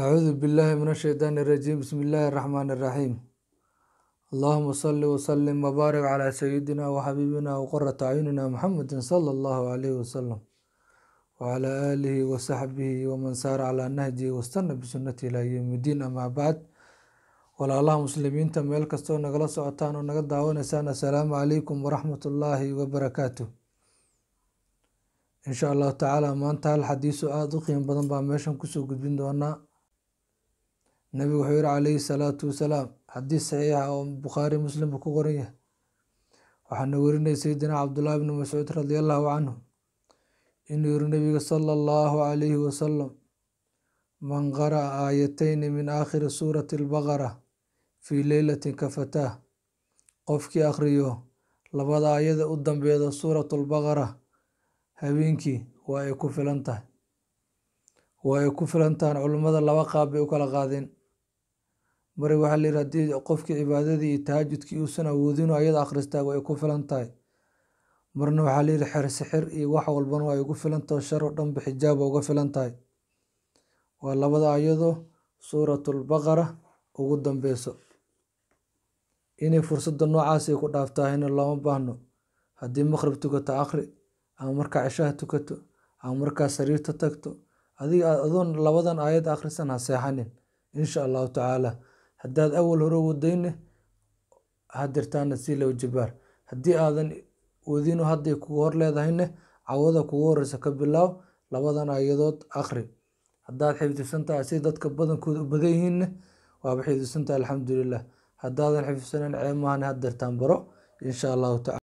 أعوذ بالله من الشيطان الرجيم بسم الله الرحمن الرحيم اللهم صل وسلم وبارك على سيدنا وحبيبنا وقرة أعيننا محمد صلى الله عليه وسلم وعلى آله وصحبه ومن سار على نهجه واستنى بسنته إلى يوم الدين أما بعد walaalaha muslimiinta meel kastoo nagala socotaan oo naga daawanaysaan assalaamu calaykum waraxmatullaahi wabarakaatuh insha allahu tacaala maanta hal xadiiso aada u qiimo badan baa meeshan kusoo gudbin doonaa nabigu wuxuu yihi calayhi salaatu wasalaam xadiis saxiixa oo bukhaari muslimba ku qoran yahay waxaana werinaya sayidina cabdullaahi bni mascuud radiallahu canhu inuu yihi nabiga sala allahu calayhi wasalam man qara'a aayatayni min aakhiri suurati albaqara fii leylatin kafataah qofkii akhriyo labada aayada u dambeeda suuratu lbaqara habeenkii waa ay ku filan tahay culimmada laba qaab bay u kala qaadeen mari waxaa la yihi haddii qofkii cibaadadii iyo tahajudkii uusan awoodin ayada akhristaa way ku filan tahay marna waxaa la yihi xersixir iyo wax walbana waa ay ugu filan tahay shar oo dhanba xijaaba uga filan tahay waa labada ayado suuratu lbaqara ugu dambeyso inay fursada noocaasay ku dhaaftahayna looma baahno haddii maqrib tukato akhri ama markaa cishaha tukato ama markaa sariirta tagto adoon labadan aayad akhrisan ha seexanin insha allahu tacaala haddaad awal hore wadayne hadirtaana sii low jibaar haddii aadan wadino hadday kugu hor leedahayne cawada kugu horeysa ka bilaaw labadan aayadood akhri haddaad xifdisantahay si dadka badankooda u badan yihiinne waaba xifdisantahay alxamdulilah haddaadan xifdisanan ceemahane hadirtaan baro insha allahu tacaala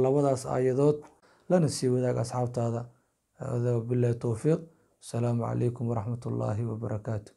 labadaas aayadood lana sii wadaag asxaabtaada. Hada billahi towfiiq. Asalaamu calaykum waraxmatullaahi wabarakaatu.